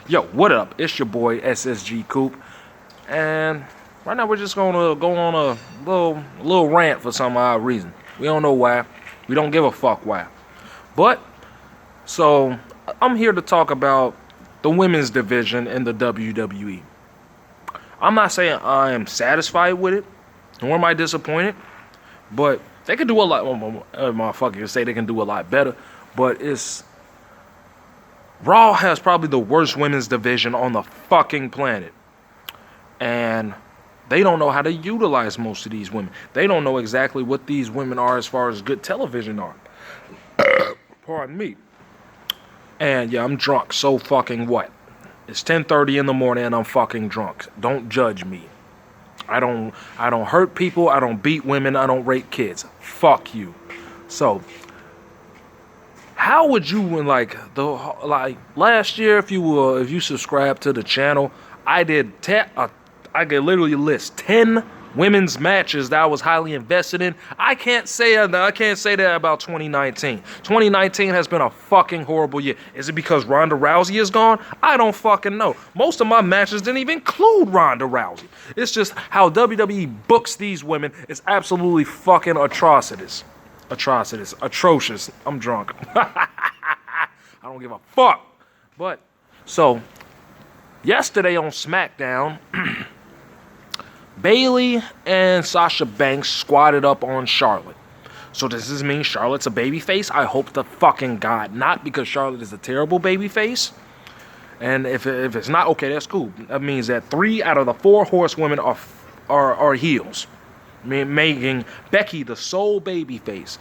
Yo, what up? It's your boy SSG Coop, and right now we're just gonna go on a little rant for some odd reason. We don't know why. We don't give a fuck why. But so I'm here to talk about the women's division in the WWE. I'm not saying I am satisfied with it, nor am I disappointed, but they can do a lot. Motherfucker can say they can do a lot better, but it's Raw has probably the worst women's division on the fucking planet. And they don't know how to utilize most of these women. They don't know exactly what these women are as far as good television are. Pardon me. And yeah, I'm drunk. So fucking what? It's 10:30 in the morning and I'm fucking drunk. Don't judge me. I don't hurt people. I don't beat women. I don't rape kids. Fuck you. So how would you, like last year, if you subscribed to the channel, I could literally list 10 women's matches that I was highly invested in. I can't say that about 2019. 2019 has been a fucking horrible year. Is it because Ronda Rousey is gone? I don't fucking know. Most of my matches didn't even include Ronda Rousey. It's just how WWE books these women is absolutely fucking atrocious. Atrocious. I'm drunk. I don't give a fuck. But, so, yesterday on SmackDown, Bayley and Sasha Banks squatted up on Charlotte. So does this mean Charlotte's a babyface? I hope to fucking God not, because Charlotte is a terrible babyface. And if it's not, okay, that's cool. That means that 3 out of the 4 horsewomen are heels, making Becky the sole babyface.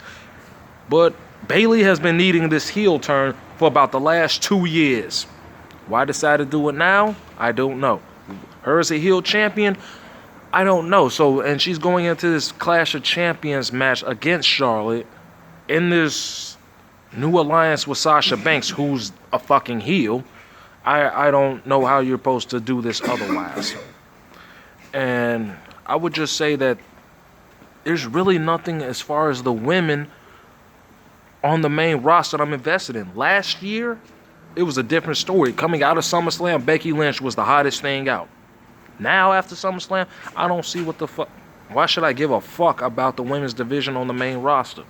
But Bayley has been needing this heel turn for about the last 2 years. Why decide to do it now? I don't know. Her as a heel champion, I don't know. So, and she's going into this Clash of Champions match against Charlotte in this new alliance with Sasha Banks, who's a fucking heel. I don't know how you're supposed to do this otherwise. And I would just say that there's really nothing as far as the women on the main roster that I'm invested in. Last year, it was a different story. Coming out of SummerSlam, Becky Lynch was the hottest thing out. Now, after SummerSlam, I don't see what the fuck. Why should I give a fuck about the women's division on the main roster?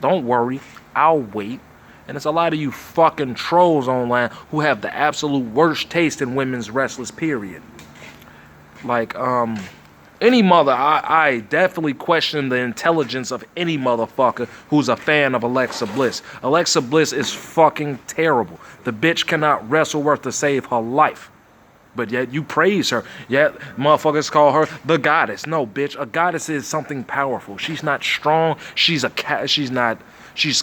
Don't worry, I'll wait. And it's a lot of you fucking trolls online who have the absolute worst taste in women's wrestlers, period. Like, any mother, I definitely question the intelligence of any motherfucker who's a fan of Alexa Bliss. Alexa Bliss is fucking terrible. The bitch cannot wrestle worth to save her life. But yet you praise her. Yet motherfuckers call her the goddess. No, bitch, a goddess is something powerful. She's not strong. She's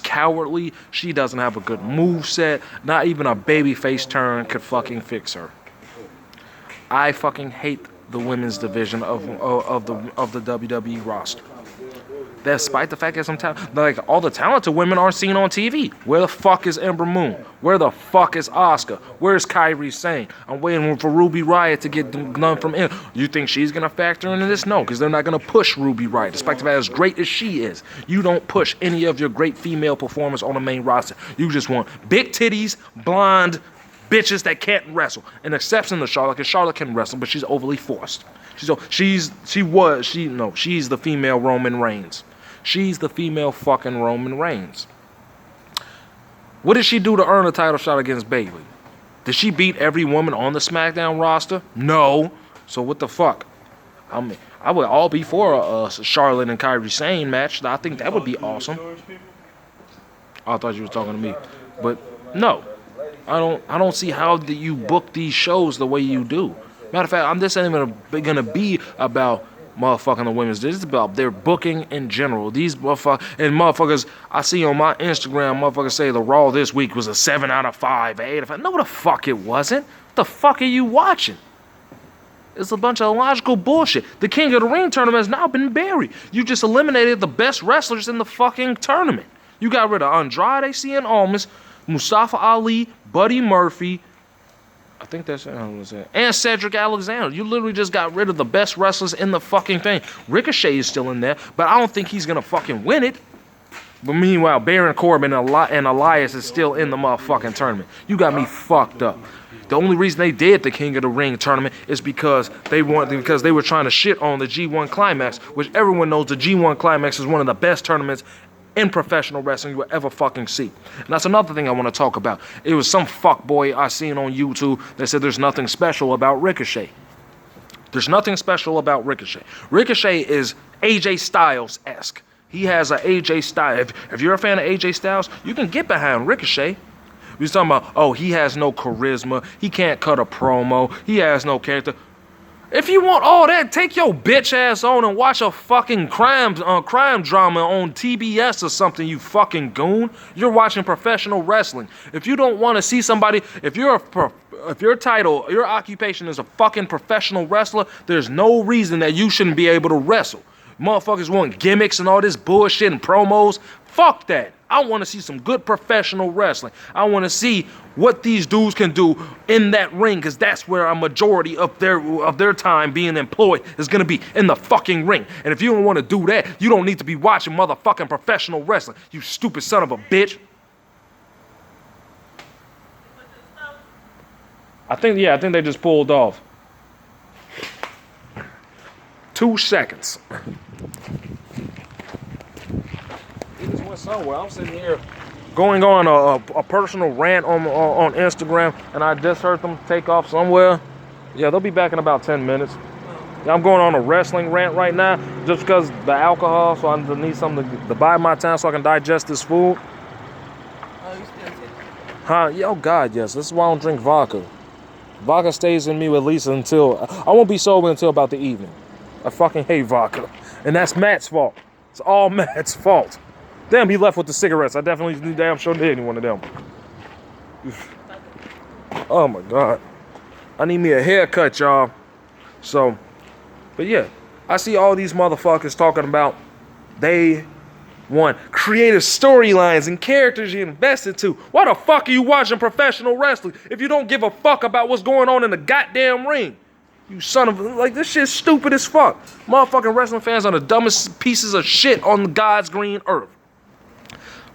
cowardly. She doesn't have a good moveset. Not even a babyface turn could fucking fix her. I fucking hate the women's division of the WWE roster. Despite the fact that sometimes, like, all the talented women aren't seen on TV. Where the fuck is Ember Moon? Where the fuck is Asuka? Where's Kairi Sane? I'm waiting for Ruby Riott to get done from in. You think she's gonna factor into this? No, because they're not gonna push Ruby Riott. Despite the fact as great as she is, you don't push any of your great female performers on the main roster. You just want big titties, blonde bitches that can't wrestle. An exception to Charlotte, because Charlotte can wrestle, but she's overly forced. She's the female Roman Reigns. She's the female fucking Roman Reigns. What did she do to earn a title shot against Bayley? Did she beat every woman on the SmackDown roster? No. So what the fuck? I mean, I would all be for a Charlotte and Kairi Sane match. I think that would be awesome. I thought you were talking to me, but no. I don't see how you book these shows the way you do. Matter of fact, this ain't even gonna be about motherfucking the women's. This is about their booking in general. These motherfuckers I see on my Instagram, motherfuckers say the Raw this week was a 7 out of 5, 8 out of 5. No, the fuck it wasn't. What the fuck are you watching? It's a bunch of illogical bullshit. The King of the Ring tournament has now been buried. You just eliminated the best wrestlers in the fucking tournament. You got rid of Andrade Cien Almas, Mustafa Ali, Buddy Murphy, I think that's it. And Cedric Alexander. You literally just got rid of the best wrestlers in the fucking thing. Ricochet is still in there, but I don't think he's going to fucking win it. But meanwhile, Baron Corbin and Elias is still in the motherfucking tournament. You got me fucked up. The only reason they did the King of the Ring tournament is because they were trying to shit on the G1 Climax, which everyone knows the G1 Climax is one of the best tournaments in professional wrestling you will ever fucking see. And that's another thing I want to talk about. It was some fuckboy I seen on YouTube that said there's nothing special about Ricochet. There's nothing special about Ricochet. Ricochet is AJ Styles-esque. He has an AJ Styles. If you're a fan of AJ Styles, you can get behind Ricochet. We're talking about, oh, he has no charisma. He can't cut a promo. He has no character. If you want all that, take your bitch ass on and watch a fucking crime drama on TBS or something, you fucking goon. You're watching professional wrestling. If you don't want to see somebody, if your title, your occupation is a fucking professional wrestler, there's no reason that you shouldn't be able to wrestle. Motherfuckers want gimmicks and all this bullshit and promos. Fuck that. I want to see some good professional wrestling. I want to see what these dudes can do in that ring, because that's where a majority of their time being employed is going to be, in the fucking ring. And if you don't want to do that, you don't need to be watching motherfucking professional wrestling, you stupid son of a bitch. I think they just pulled off. 2 seconds. He just went somewhere. I'm sitting here going on a personal rant on Instagram, and I just heard them take off somewhere. Yeah, they'll be back in about 10 minutes. Yeah, I'm going on a wrestling rant right now just because the alcohol, so I need something to buy my time so I can digest this food. Oh, you still taking it? Huh? Yeah, oh, God, yes. This is why I don't drink vodka. Vodka stays in me at least until... I won't be sober until about the evening. I fucking hate vodka. And that's Matt's fault. It's all Matt's fault. Damn, he left with the cigarettes. I definitely damn sure did any one of them. Oh my God. I need me a haircut, y'all. So, but yeah. I see all these motherfuckers talking about they want creative storylines and characters you invested to. Why the fuck are you watching professional wrestling if you don't give a fuck about what's going on in the goddamn ring? You son of... Like, this shit's stupid as fuck. Motherfucking wrestling fans are the dumbest pieces of shit on God's green earth.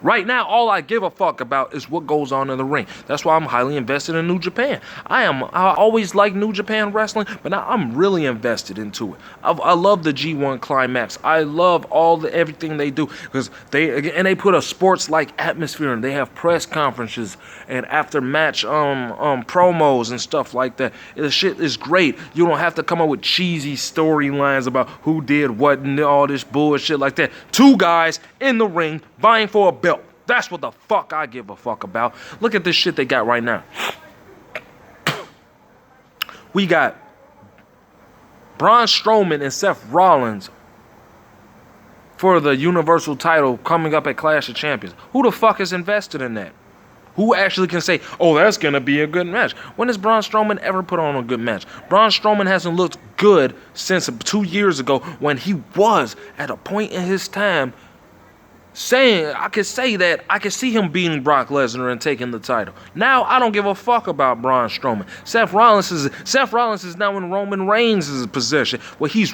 Right now, all I give a fuck about is what goes on in the ring. That's why I'm highly invested in New Japan. I always like New Japan wrestling, but now I'm really invested into it. I love the G1 Climax. I love everything they do, because they put a sports-like atmosphere, and they have press conferences and after match promos and stuff like that. The shit is great. You don't have to come up with cheesy storylines about who did what and all this bullshit like that. 2 guys in the ring vying for a belt. That's what the fuck I give a fuck about. Look at this shit they got right now. We got Braun Strowman and Seth Rollins for the Universal title coming up at Clash of Champions. Who the fuck is invested in that? Who actually can say, oh, that's going to be a good match? When has Braun Strowman ever put on a good match? Braun Strowman hasn't looked good since 2 years ago, when he was at a point in his time saying, I could see him beating Brock Lesnar and taking the title. Now I don't give a fuck about Braun Strowman. Seth Rollins is now in Roman Reigns' possession, where he's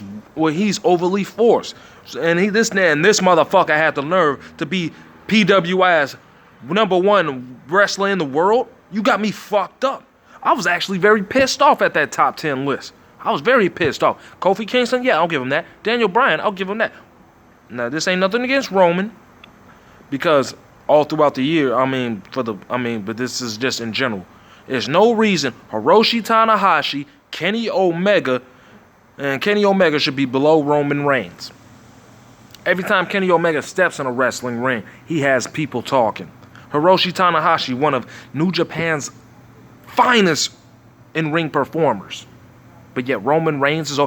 overly forced, and this motherfucker had the nerve to be PWI's #1 wrestler in the world. You got me fucked up. I was actually very pissed off at that top 10 list. I was very pissed off. Kofi Kingston, yeah, I'll give him that. Daniel Bryan, I'll give him that. Now this ain't nothing against Roman, because all throughout the year, but this is just in general. There's no reason Hiroshi Tanahashi, Kenny Omega should be below Roman Reigns. Every time Kenny Omega steps in a wrestling ring, he has people talking. Hiroshi Tanahashi, one of New Japan's finest in-ring performers. But yet Roman Reigns is...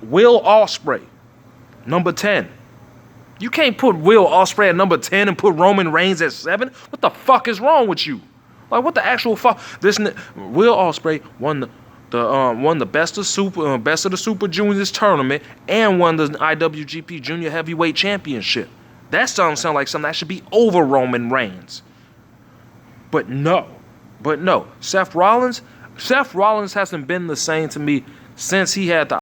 Will Ospreay, number 10. You can't put Will Ospreay at number 10 and put Roman Reigns at 7? What the fuck is wrong with you? Like, what the actual fuck? Will Ospreay won the best of the Super Juniors tournament and won the IWGP Junior Heavyweight Championship. That doesn't sound like something that should be over Roman Reigns. But no. Seth Rollins hasn't been the same to me since he had the